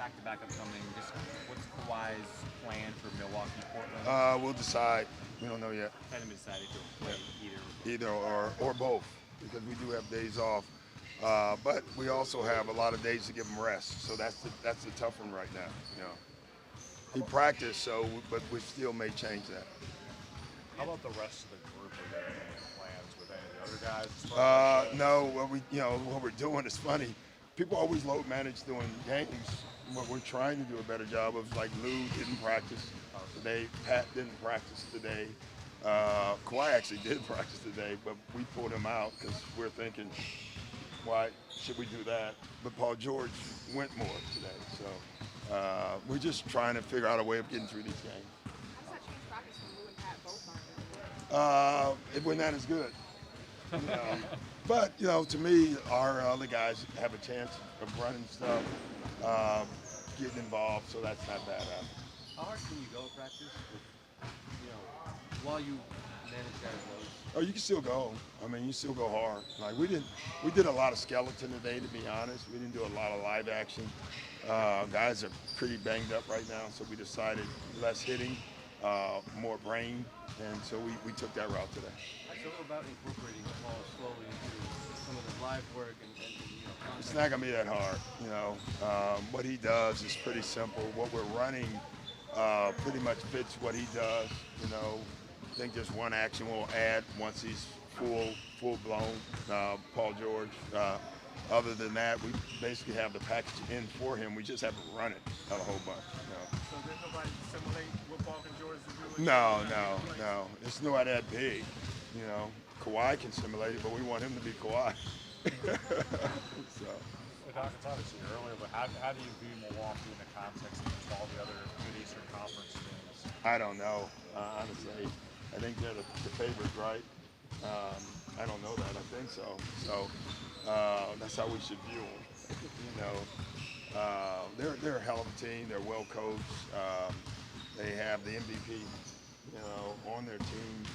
back-to-back upcoming. Just what's Kawhi's plan for Milwaukee, Portland? We'll decide. We don't know yet. Hasn't been decided if he'll play either. Either or both, because we do have days off. But we also have a lot of days to give him rest. So that's the tough one right now. You know, he practiced, but we still may change that. How about the rest of the group? Are there any plans with any of the other guys? No, what we're doing is funny. People always load manage doing games. What we're trying to do a better job of, like Lou didn't practice today, Pat didn't practice today. Kawhi actually did practice today, but we pulled him out because we're thinking, why should we do that? But Paul George went more today, so we're just trying to figure out a way of getting through these games. How's that change practice when Lou and Pat both aren't? It wasn't that as good. But to me, our other guys have a chance of running stuff, getting involved, so that's not bad. How hard can you go practice while you manage guys' loads? Oh, you can still go. I mean, you still go hard. Like we did a lot of skeleton today, to be honest. We didn't do a lot of live action. Guys are pretty banged up right now, so we decided less hitting, more brain, and so we took that route today. So about incorporating the ball slowly into some of the live work and it's not gonna be that hard. What he does is pretty simple. What we're running pretty much fits what he does. I think there's one action we'll add once he's full blown. Paul George. Other than that, we basically have the package in for him. We just have to run it a whole bunch. So there's nobody to simulate what Paul and George are doing? No. It's not that big. Kawhi can simulate it, but we want him to be Kawhi. So. It's obviously earlier, but how do you view Milwaukee in the context of all the other Good Eastern Conference teams? I don't know, honestly. I think they're the favorites, right? I don't know that. I think so. So that's how we should view them. They're a hell of a team. They're well coached. They have the MVP, on their team.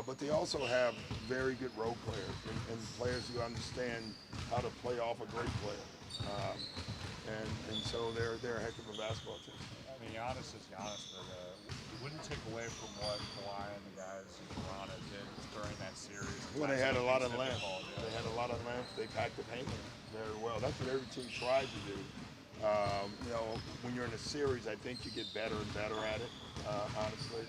But they also have very good role players and players who understand how to play off a great player. And so they're a heck of a basketball team. I mean, Giannis is Giannis, but it wouldn't take away from what Kawhi and the guys in Toronto did during that series. Well, they had a lot of length. They had a lot of length. They packed the paint very well. That's what every team tried to do. When you're in a series, I think you get better and better at it, honestly.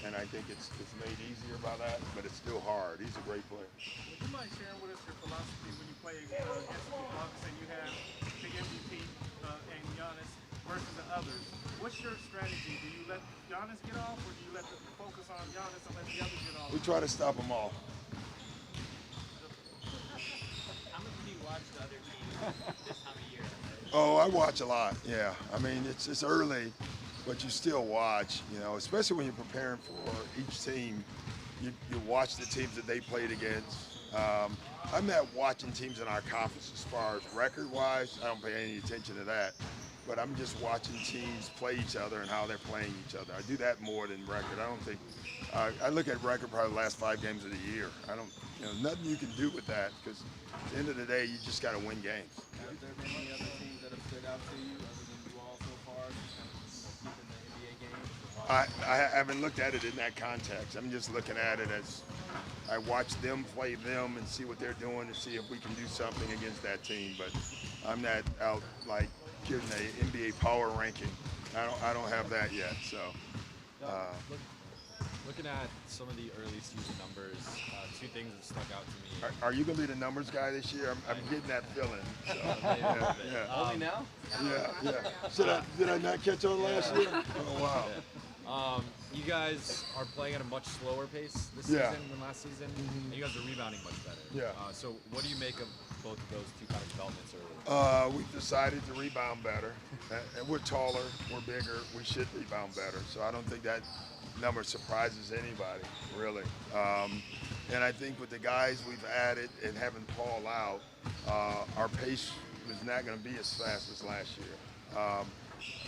And I think it's made easier by that, but it's still hard. He's a great player. Would you mind sharing with us your philosophy when you play against the Bucks and you have the MVP and Giannis versus the others? What's your strategy? Do you let Giannis get off, or do you let the focus on Giannis and let the others get off? We try to stop them all. How much do you watch the other teams this time of year? Oh, I watch a lot. Yeah, I mean it's early, but you still watch. Especially when you're preparing for each team, you watch the teams that they played against. I'm not watching teams in our conference as far as record-wise. I don't pay any attention to that. But I'm just watching teams play each other and how they're playing each other. I do that more than record. I don't think I look at record probably the last 5 games of the year. I don't, nothing you can do with that because at the end of the day, you just got to win games. Have there been any other teams that have stood out to you other than you all so far, just kind of keeping the NBA games? I haven't looked at it in that context. I'm just looking at it as I watch them play them and see what they're doing to see if we can do something against that team. But I'm not out like giving the NBA power ranking. I don't have that yet. So. Looking at some of the early season numbers, 2 things that stuck out to me. Are you going to be the numbers guy this year? I'm getting that feeling. So, yeah. Only now? Yeah. Did I not catch on last year? Oh, wow. You guys are playing at a much slower pace this season than last season, and you guys are rebounding much better. Yeah. So what do you make of both of those 2 kind of developments early? We've decided to rebound better. And we're taller, we're bigger, we should rebound better. So I don't think that number surprises anybody, really. And I think with the guys we've added and having Paul out, our pace is not going to be as fast as last year.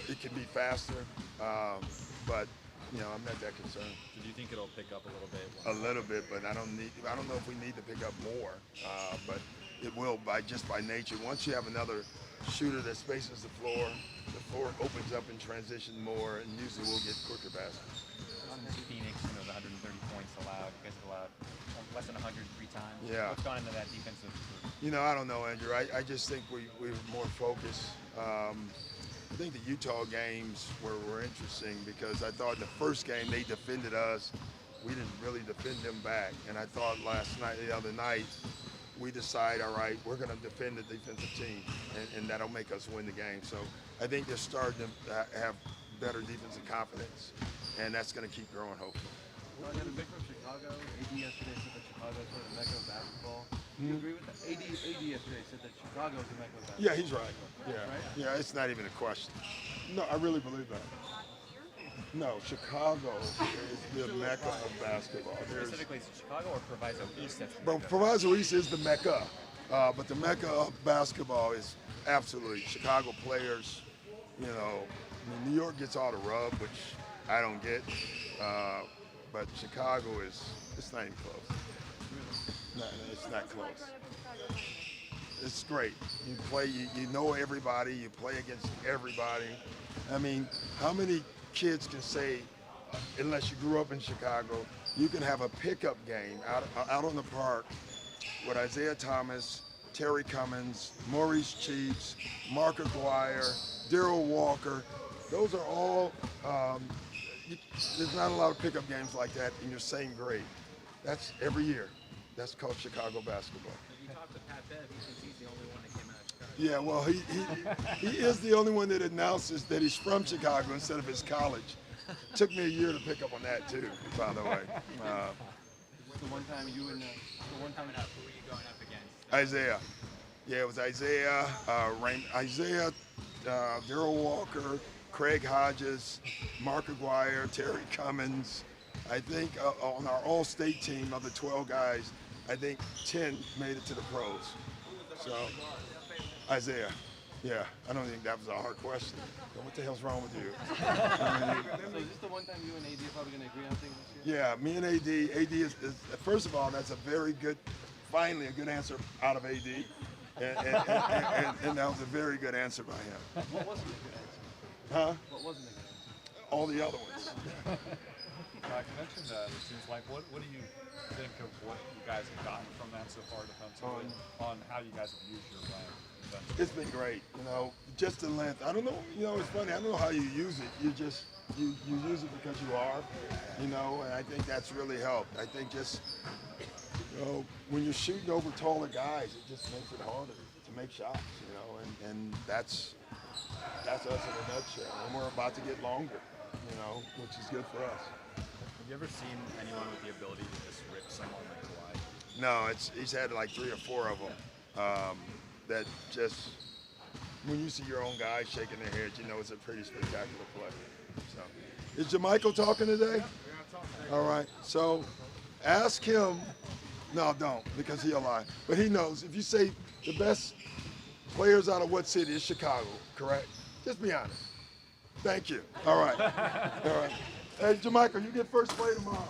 It can be faster, but I'm not that concerned. So do you think it'll pick up a little bit? A little bit, but I don't know if we need to pick up more. But it will just by nature. Once you have another shooter that spaces the floor opens up in transition more, and usually we'll get quicker baskets. Phoenix, the 130 points allowed. You guys allowed less than 100 3 times. Yeah. What's gone into that defensive? I don't know, Andrew. I just think we were more focused. I think the Utah games were interesting because I thought the first game they defended us. We didn't really defend them back. And I thought the other night, we decide, all right, we're going to defend the defensive team, and that'll make us win the game. So I think they're starting to have better defensive confidence, and that's going to keep growing, hopefully. Well, I got a big from Chicago. AD yesterday said that Chicago is sort of the mecca of basketball. Do you agree with that? AD yesterday said that Chicago is the mecca of basketball. Yeah, he's right. Yeah, it's not even a question. No, I really believe that. No, Chicago is the mecca of basketball. Specifically, is it Chicago or Proviso East? That's the But mecca? Proviso East is the mecca, but the mecca of basketball is absolutely Chicago players. New York gets all the rub, which I don't get, but Chicago it's not even close. No, it's not close. It's great. You play, you know everybody. You play against everybody. I mean, how many kids can say, unless you grew up in Chicago, you can have a pickup game out on the park with Isaiah Thomas, Terry Cummins, Maurice Cheeks, Mark Aguirre, Darrell Walker. Those are all, there's not a lot of pickup games like that in your same grade. That's every year. That's called Chicago basketball. If you talk to Pat Bev, he thinks he's the only one that came out of Chicago. Yeah, well, he is the only one that announces that he's from Chicago instead of his college. Took me a year to pick up on that too, by the way. What's the one time you and Who are you going up against? Isaiah. Yeah, it was Isaiah, Darrell Walker, Craig Hodges, Mark Aguirre, Terry Cummins. I think on our all-state team of the 12 guys, I think 10 made it to the pros. So, Isaiah. Yeah, I don't think that was a hard question. What the hell's wrong with you? So is this the one time you and AD are probably going to agree on things this year? Yeah, me and AD is first of all, that's a very good, finally a good answer out of AD. And that was a very good answer by him. What wasn't a good answer? Huh? What wasn't a good answer? All the other ones. You mentioned the teams. Like, what do you think of what you guys have gotten from that so far defensively on how you guys have used your length? It's been great, just the length. I don't know, it's funny. I don't know how you use it. You use it because you are, and I think that's really helped. I think just, when you're shooting over taller guys, it just makes it harder to make shots, and that's us in a nutshell. And we're about to get longer, which is good for us. Have you ever seen anyone with the ability to just rip someone like Kawhi? No, he's had like 3 or 4 of them that just, when you see your own guys shaking their heads, it's a pretty spectacular play. So, is Jermichael talking today? All right, so ask him. No, don't, because he'll lie. But he knows. If you say the best players out of what city, is Chicago, correct? Just be honest. Thank you. All right. All right. Hey, Jermichael, you get first play tomorrow.